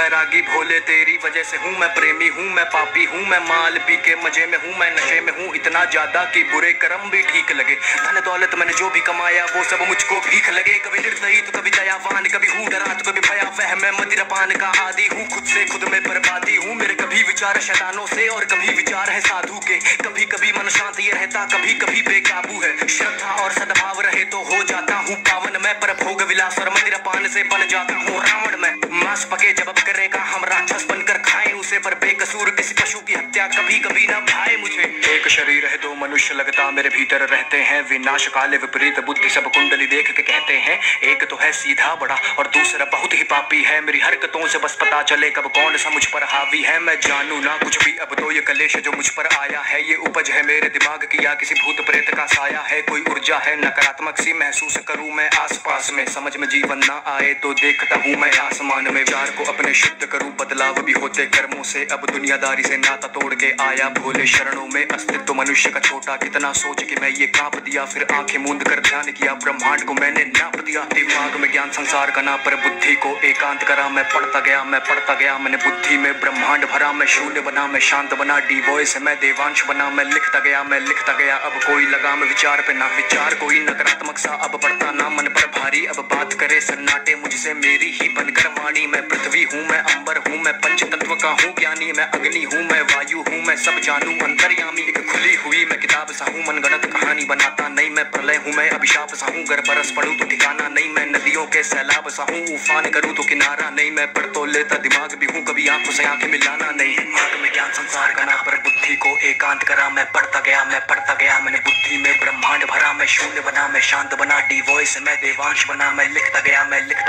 बैरागी भोले तेरी वजह से हूँ मैं प्रेमी हूँ मैं पापी हूँ मैं माल पी के मजे में हूँ मैं नशे में हूँ इतना ज्यादा कि बुरे कर्म भी ठीक लगे। धन दौलत मैंने जो भी कमाया वो सब मुझको भीख लगे। कभी निर्दयी तो कभी दयावान कभी हूँ डरा तो कभी भयावह मैं मदिरापान का आदी हूँ खुद से खुद में बर्बादी हूँ। मेरे कभी विचार शैतानों से और कभी विचार है साधु के। कभी कभी मन शांत ये रहता कभी कभी बेकाबू है। श्रद्धा और सद्भाव रहे तो हो जाता हूँ पावन मैं पर भोग विलास और मदिरापान से बन जाता हूँ रावण मैं। मांस पके जब करेगा हम राक्षस बनकर खाएं उसे पर बेकसूर किसी पशु की हत्या कभी कभी ना भाए मुझे। एक शरीर है दो मनुष्य लगता मेरे भीतर रहते हैं विनाश काले विपरीत बुद्धि सब कुंडली देख के कहते हैं। एक तो है सीधा बड़ा और दूसरा बहुत ही पापी है। मेरी हरकतों से बस पता चले कब कौन सा मुझ पर हावी है। मैं जानू ना कुछ भी अब तो ये कलेश जो मुझ पर आया है ये उपज है मेरे दिमाग की या किसी भूत प्रेत का साया है। कोई ऊर्जा है नकारात्मक सी महसूस करूं मैं आसपास में समझ में जीवन ना आए तो देखता हूँ मैं आसमान में। विचार को अपने शुद्ध करूं बदलाव भी होते कर्मों से अब दुनियादारी से नाता तोड़ के आया भोले शरणों में। अस्तित्व मनुष्य का छोटा कितना सोच के मैं ये कांप दिया फिर आंखें मूंद कर ध्यान किया ब्रह्मांड को मैंने नाप दिया। दिमाग में ज्ञान संसार का ना पर बुद्धि को एकांत करा मैं पढ़ता गया मैंने बुद्धि में ब्रह्मांड भरा। मैं शून्य बना मैं शांत बना डी वॉइस मैं देवांश बना मैं लिखता गया अब कोई लगाम विचार पे ना विचार कोई नकारात्मक सा अब पड़ता ना मन पर भारी। अब बात करे सन्नाटे मुझसे मेरी ही बनकर वाणी। मैं पृथ्वी हूँ मैं अंबर हूँ मैं पंच तत्व का हूँ ज्ञानी मैं अग्नि हूँ मैं वायु हूँ मैं सब जानू अंतर्यामी। एक खुली हुई मैं किताब सा हूँ मनगढ़ंत कहानी बनाता नहीं मैं प्रलय हूँ मैं अभिशाप सा हूँ गर बरस पड़ूं तो ठिकाना नहीं मैं नदियों के सैलाब सा हूँ उफान करूँ तो किनारा नहीं मैं पढ़ तो लेता दिमाग भी हूँ कभी आंखों से आंखें मिलाना नहीं। दिमाग में ज्ञान संसार का ना पर बुद्धि को एकांत करा मैं पढ़ता गया मैंने बुद्धि में ब्रह्मांड भरा। मैं शून्य बना मैं शांत बना डी वॉइस मैं देवांश बना मैं लिखता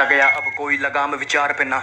गया अब कोई लगाम विचार पे ना।